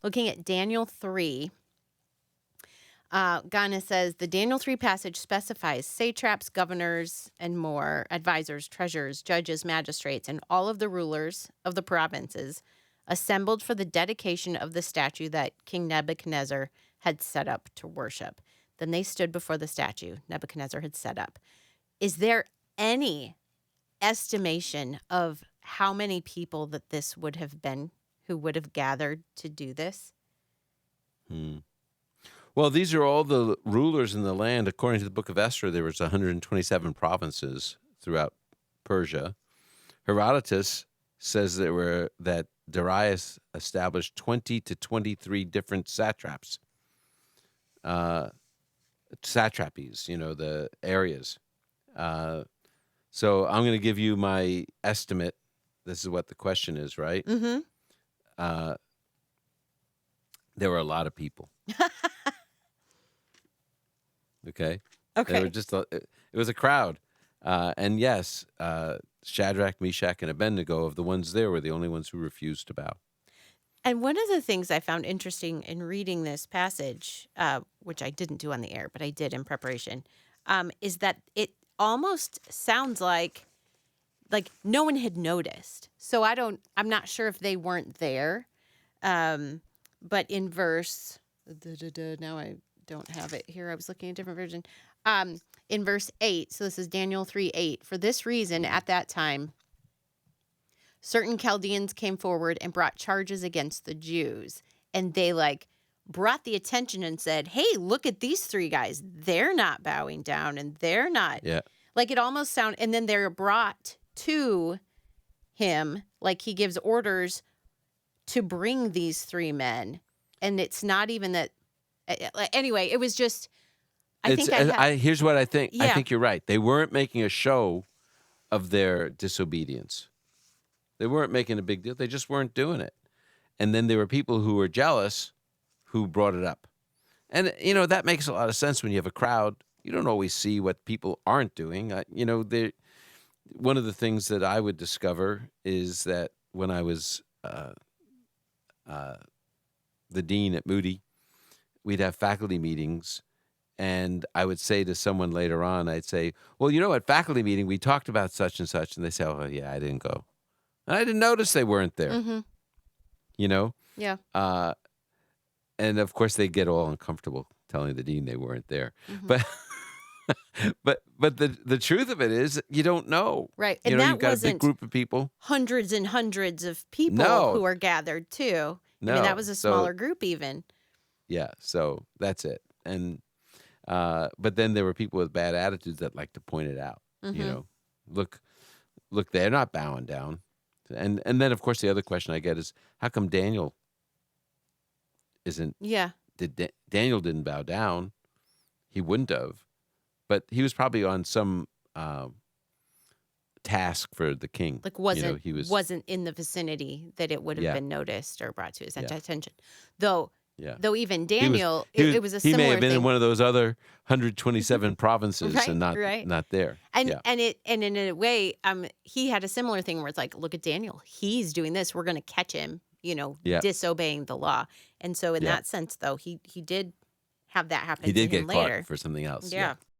looking at Daniel 3, Ghana says, the Daniel 3 passage specifies satraps, governors, and more, advisors, treasurers, judges, magistrates, and all of the rulers of the provinces assembled for the dedication of the statue that King Nebuchadnezzar had set up to worship. Then they stood before the statue Nebuchadnezzar had set up. Is there any estimation of how many people that this would have been who would have gathered to do this? Well, these are all the rulers in the land. According to the book of Esther, there was 127 provinces throughout Persia. Herodotus says that Darius established 20 to 23 different satrapies, the areas. So I'm going to give you my estimate. This is what the question is, right? Mm-hmm. There were a lot of people. Okay. Okay. It was a crowd. And yes, Shadrach, Meshach, and Abednego, of the ones there, were the only ones who refused to bow. And one of the things I found interesting in reading this passage, which I didn't do on the air, but I did in preparation, is that it almost sounds like no one had noticed. So I'm not sure if they weren't there. But in verse, now I don't have it here. I was looking at a different version. In verse 8, so this is Daniel 3:8. For this reason, at that time, certain Chaldeans came forward and brought charges against the Jews. And they brought the attention and said, hey, look at these three guys. They're not bowing down and they're not. Yeah. It almost sounds, and then they're brought to him, he gives orders to bring these three men. And it's not even that. Anyway, it was just, here's what I think. Yeah. I think you're right. They weren't making a show of their disobedience. They weren't making a big deal. They just weren't doing it. And then there were people who were jealous who brought it up. And, that makes a lot of sense when you have a crowd. You don't always see what people aren't doing. One of the things that I would discover is that when I was the dean at Moody, we'd have faculty meetings, and I would say to someone later on, I'd say, well, at faculty meeting, we talked about such and such, and they say, oh, yeah, I didn't go. And I didn't notice they weren't there, mm-hmm. Yeah. And, of course, they get all uncomfortable telling the dean they weren't there. Mm-hmm. But the truth of it is you don't know. Right. And you've got a big group of people. Hundreds and hundreds of people who are gathered, too. No. I mean, that was a smaller group even. Yeah, so that's it. And but then there were people with bad attitudes that like to point it out. Mm-hmm. Look, they're not bowing down. And then of course the other question I get is, how come Daniel isn't? Yeah. Daniel didn't bow down? He wouldn't have, but he was probably on some task for the king. He wasn't in the vicinity that it would have been noticed or brought to his attention. Though even Daniel, it was a similar thing. He may have been in one of those other 127 provinces and not there. And in a way, he had a similar thing where it's look at Daniel. He's doing this. We're going to catch him, disobeying the law. And so in that sense, though, he did have that happen to him later. He did get caught for something else. Yeah.